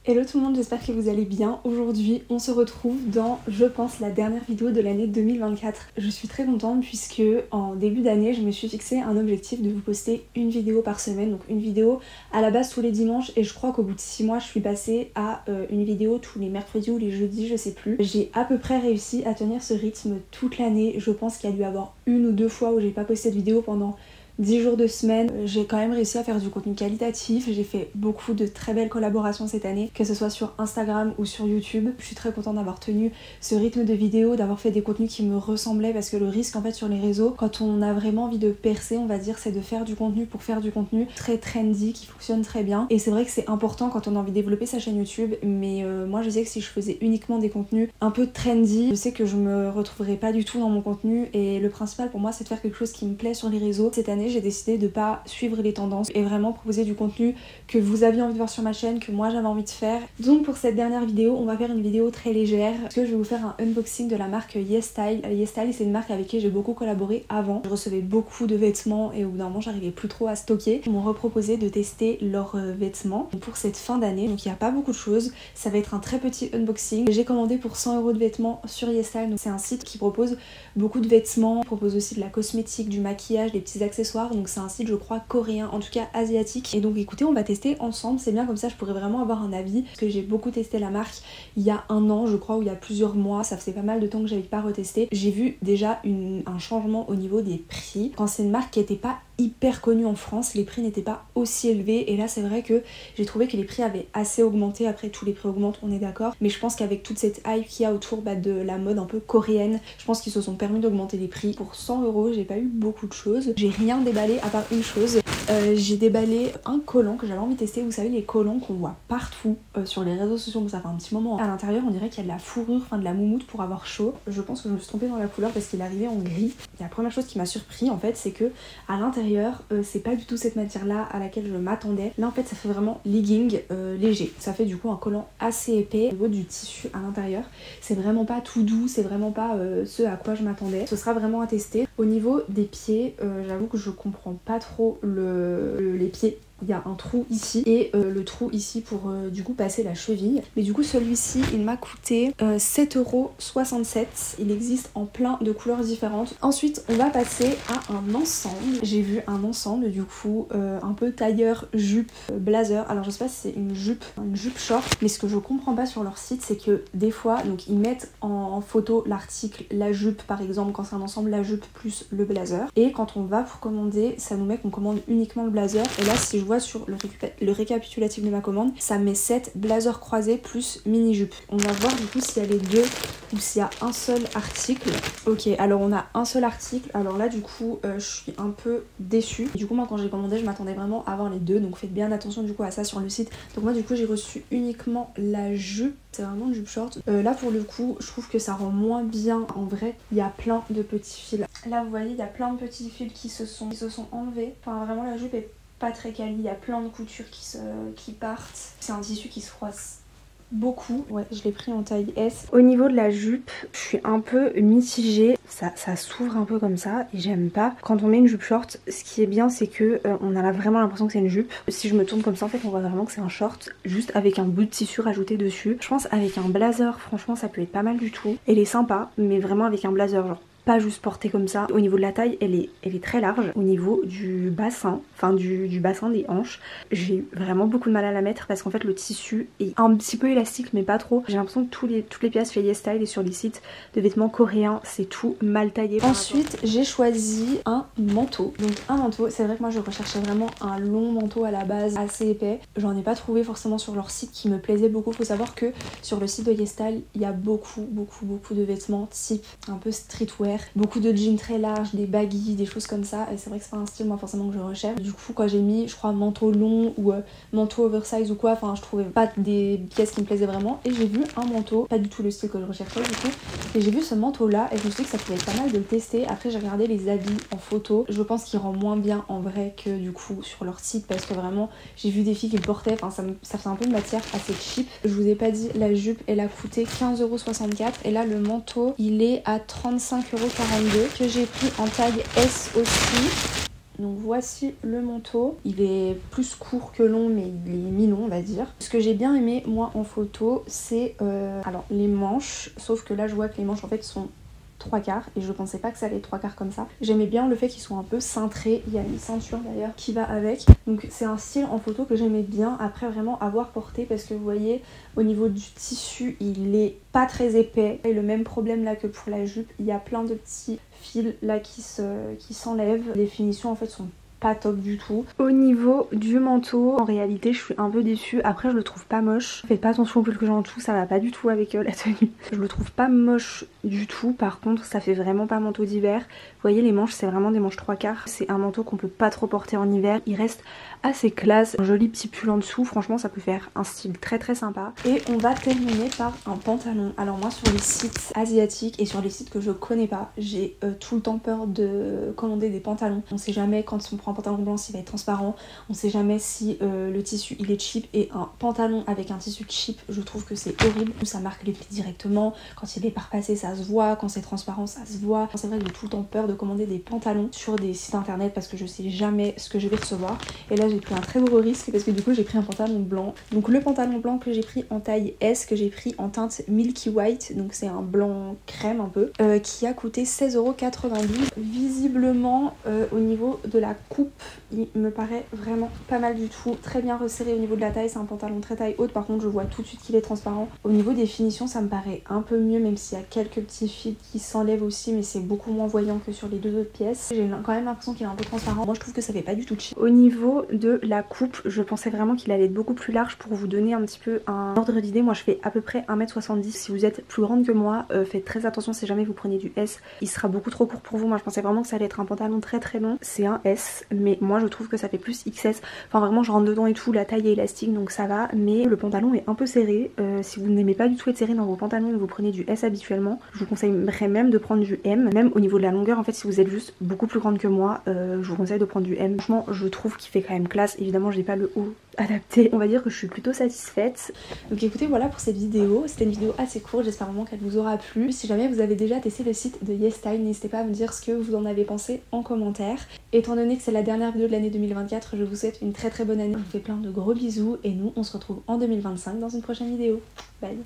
Hello tout le monde, j'espère que vous allez bien. Aujourd'hui, on se retrouve dans, je pense, la dernière vidéo de l'année 2024. Je suis très contente puisque en début d'année, je me suis fixé un objectif de vous poster une vidéo par semaine. Donc une vidéo à la base tous les dimanches et je crois qu'au bout de 6 mois, je suis passée à une vidéo tous les mercredis ou les jeudis, je sais plus. J'ai à peu près réussi à tenir ce rythme toute l'année. Je pense qu'il y a dû avoir une ou deux fois où j'ai pas posté de vidéo pendant 10 jours de semaine. J'ai quand même réussi à faire du contenu qualitatif. J'ai fait beaucoup de très belles collaborations cette année, que ce soit sur Instagram ou sur YouTube. Je suis très contente d'avoir tenu ce rythme de vidéo, d'avoir fait des contenus qui me ressemblaient, parce que le risque en fait sur les réseaux, quand on a vraiment envie de percer, on va dire, c'est de faire du contenu pour faire du contenu très trendy, qui fonctionne très bien. Et c'est vrai que c'est important quand on a envie de développer sa chaîne YouTube, mais moi je sais que si je faisais uniquement des contenus un peu trendy, je sais que je me retrouverais pas du tout dans mon contenu, et le principal pour moi c'est de faire quelque chose qui me plaît sur les réseaux. Cette année j'ai décidé de pas suivre les tendances et vraiment proposer du contenu que vous aviez envie de voir sur ma chaîne, que moi j'avais envie de faire. Donc pour cette dernière vidéo, on va faire une vidéo très légère parce que je vais vous faire un unboxing de la marque YesStyle. YesStyle, c'est une marque avec qui j'ai beaucoup collaboré avant. Je recevais beaucoup de vêtements et au bout d'un moment j'arrivais plus trop à stocker. Ils m'ont reproposé de tester leurs vêtements pour cette fin d'année, donc il n'y a pas beaucoup de choses. Ça va être un très petit unboxing. J'ai commandé pour 100 € de vêtements sur YesStyle, donc c'est un site qui propose beaucoup de vêtements, propose aussi de la cosmétique, du maquillage, des petits accessoires. Donc c'est un site, je crois, coréen, en tout cas asiatique. Et donc écoutez, on va tester ensemble, c'est bien, comme ça je pourrais vraiment avoir un avis, parce que j'ai beaucoup testé la marque il y a un an je crois, ou il y a plusieurs mois. Ça faisait pas mal de temps que j'avais pas retesté. J'ai vu déjà un changement au niveau des prix. Quand c'est une marque qui était pas hyper connue en France, les prix n'étaient pas aussi élevés, et là c'est vrai que j'ai trouvé que les prix avaient assez augmenté. Après tous les prix augmentent, on est d'accord, mais je pense qu'avec toute cette hype qu'il y a autour de la mode un peu coréenne, je pense qu'ils se sont permis d'augmenter les prix. Pour 100 €, j'ai pas eu beaucoup de choses, j'ai rien déballé à part une chose. J'ai déballé un collant que j'avais envie de tester. Vous savez, les collants qu'on voit partout sur les réseaux sociaux, ça fait un petit moment. À l'intérieur on dirait qu'il y a de la fourrure, enfin de la moumoute pour avoir chaud. Je pense que je me suis trompée dans la couleur parce qu'il arrivait en gris. Et la première chose qui m'a surpris en fait, c'est que à l'intérieur c'est pas du tout cette matière là à laquelle je m'attendais. Là en fait ça fait vraiment legging léger. Ça fait du coup un collant assez épais. Au niveau du tissu à l'intérieur, c'est vraiment pas tout doux, c'est vraiment pas ce à quoi je m'attendais. Ce sera vraiment à tester. Au niveau des pieds, j'avoue que je comprends pas trop les pieds. Il y a un trou ici et le trou ici pour du coup passer la cheville. Mais du coup celui-ci il m'a coûté 7,67 €. Il existe en plein de couleurs différentes. Ensuite on va passer à un ensemble. J'ai vu un ensemble du coup un peu tailleur, jupe, blazer. Alors je sais pas si c'est une jupe short, mais ce que je comprends pas sur leur site, c'est que des fois donc ils mettent en photo l'article, la jupe par exemple, quand c'est un ensemble la jupe plus le blazer, et quand on va pour commander ça nous met qu'on commande uniquement le blazer. Et là si je vois sur le récapitulatif de ma commande, ça met 7 blazers croisés plus mini jupe. On va voir du coup s'il y a les deux ou s'il y a un seul article. Ok, alors on a un seul article. Alors là du coup je suis un peu déçue. Et du coup moi quand j'ai commandé je m'attendais vraiment à avoir les deux, donc faites bien attention du coup à ça sur le site. Donc moi du coup j'ai reçu uniquement la jupe. C'est vraiment une jupe short. Là pour le coup je trouve que ça rend moins bien. En vrai il y a plein de petits fils. Là vous voyez il y a plein de petits fils qui se sont enlevés. Enfin vraiment la jupe est pas très quali, il y a plein de coutures qui partent. C'est un tissu qui se froisse beaucoup. Ouais, je l'ai pris en taille S. Au niveau de la jupe, je suis un peu mitigée. Ça s'ouvre un peu comme ça et j'aime pas. Quand on met une jupe short, ce qui est bien c'est que on a vraiment l'impression que c'est une jupe. Si je me tourne comme ça en fait on voit vraiment que c'est un short, juste avec un bout de tissu rajouté dessus. Je pense avec un blazer franchement ça peut être pas mal du tout. Elle est sympa, mais vraiment avec un blazer genre pas juste portée comme ça. Au niveau de la taille elle est très large. Au niveau du bassin, enfin du bassin des hanches, j'ai vraiment beaucoup de mal à la mettre parce qu'en fait le tissu est un petit peu élastique mais pas trop. J'ai l'impression que toutes les pièces chez YesStyle et sur les sites de vêtements coréens c'est tout mal taillé. Ensuite j'ai choisi un manteau. Donc un manteau, c'est vrai que moi je recherchais vraiment un long manteau à la base assez épais. J'en ai pas trouvé forcément sur leur site qui me plaisait beaucoup. Faut savoir que sur le site de YesStyle il y a beaucoup de vêtements type un peu streetwear, beaucoup de jeans très larges, des baggy, des choses comme ça, et c'est vrai que c'est pas un style moi forcément que je recherche. Du coup quand j'ai mis je crois manteau long ou manteau oversize ou quoi, enfin je trouvais pas des pièces qui me plaisaient vraiment, et j'ai vu un manteau, pas du tout le style que je recherchais du coup, et j'ai vu ce manteau là et je me suis dit que ça pouvait être pas mal de le tester. Après j'ai regardé les habits en photo, je pense qu'il rend moins bien en vrai que du coup sur leur site, parce que vraiment j'ai vu des filles qui le portaient, enfin ça fait un peu de matière assez cheap. Je vous ai pas dit, la jupe elle a coûté 15,64 € et là le manteau il est à 35,42 €, que j'ai pris en taille S aussi. Donc voici le manteau. Il est plus court que long, mais il est mi-long on va dire. Ce que j'ai bien aimé moi en photo, c'est alors les manches, sauf que là je vois que les manches en fait sont 3/4 et je pensais pas que ça allait être 3/4 comme ça. J'aimais bien le fait qu'ils soient un peu cintrés, il y a une ceinture d'ailleurs qui va avec. Donc c'est un style en photo que j'aimais bien, après vraiment avoir porté parce que vous voyez au niveau du tissu il est pas très épais. Et le même problème là que pour la jupe, il y a plein de petits fils là qui s'enlèvent. Les finitions en fait sont pas top du tout. Au niveau du manteau, en réalité je suis un peu déçue. Après je le trouve pas moche. Faites pas attention au pull que j'ai en dessous, ça va pas du tout avec la tenue. Je le trouve pas moche du tout. Par contre ça fait vraiment pas manteau d'hiver. Vous voyez les manches, c'est vraiment des manches 3/4. C'est un manteau qu'on peut pas trop porter en hiver. Il reste assez classe. Un joli petit pull en dessous. Franchement ça peut faire un style très très sympa. Et on va terminer par un pantalon. Alors moi sur les sites asiatiques et sur les sites que je connais pas, j'ai tout le temps peur de commander des pantalons. On sait jamais quand on prend un pantalon blanc s'il va être transparent, on sait jamais si le tissu il est cheap, et un pantalon avec un tissu cheap je trouve que c'est horrible. Ça marque les plis directement, quand il est parpassé ça se voit, quand c'est transparent ça se voit. C'est vrai que j'ai tout le temps peur de commander des pantalons sur des sites internet parce que je sais jamais ce que je vais recevoir, et là j'ai pris un très gros risque parce que du coup j'ai pris un pantalon blanc. Donc le pantalon blanc que j'ai pris en taille S, que j'ai pris en teinte Milky White, donc c'est un blanc crème un peu, qui a coûté 16,92 €. Visiblement au niveau de la coupe il me paraît vraiment pas mal du tout, très bien resserré au niveau de la taille. C'est un pantalon très taille haute, par contre je vois tout de suite qu'il est transparent. Au niveau des finitions ça me paraît un peu mieux, même s'il y a quelques petits fils qui s'enlèvent aussi, mais c'est beaucoup moins voyant que sur les deux autres pièces. J'ai quand même l'impression qu'il est un peu transparent. Moi je trouve que ça fait pas du tout cheap. Au niveau de la coupe, je pensais vraiment qu'il allait être beaucoup plus large. Pour vous donner un petit peu un ordre d'idée, moi je fais à peu près 1m70. Si vous êtes plus grande que moi, faites très attention si jamais vous prenez du S, il sera beaucoup trop court pour vous. Moi je pensais vraiment que ça allait être un pantalon très très long. C'est un S, mais moi je trouve que ça fait plus XS. Enfin vraiment je rentre dedans et tout, la taille est élastique donc ça va, mais le pantalon est un peu serré. Si vous n'aimez pas du tout être serré dans vos pantalons et que vous prenez du S habituellement, je vous conseillerais même de prendre du M. Même au niveau de la longueur en fait, si vous êtes juste beaucoup plus grande que moi, je vous conseille de prendre du M. Franchement je trouve qu'il fait quand même classe. Évidemment j'ai pas le haut adapté. On va dire que je suis plutôt satisfaite. Donc écoutez, voilà pour cette vidéo. C'était une vidéo assez courte, j'espère vraiment qu'elle vous aura plu. Si jamais vous avez déjà testé le site de YesStyle, n'hésitez pas à me dire ce que vous en avez pensé en commentaire. Étant donné que c'est la dernière vidéo de l'année 2024, je vous souhaite une très très bonne année. Je vous fais plein de gros bisous et nous on se retrouve en 2025 dans une prochaine vidéo. Bye.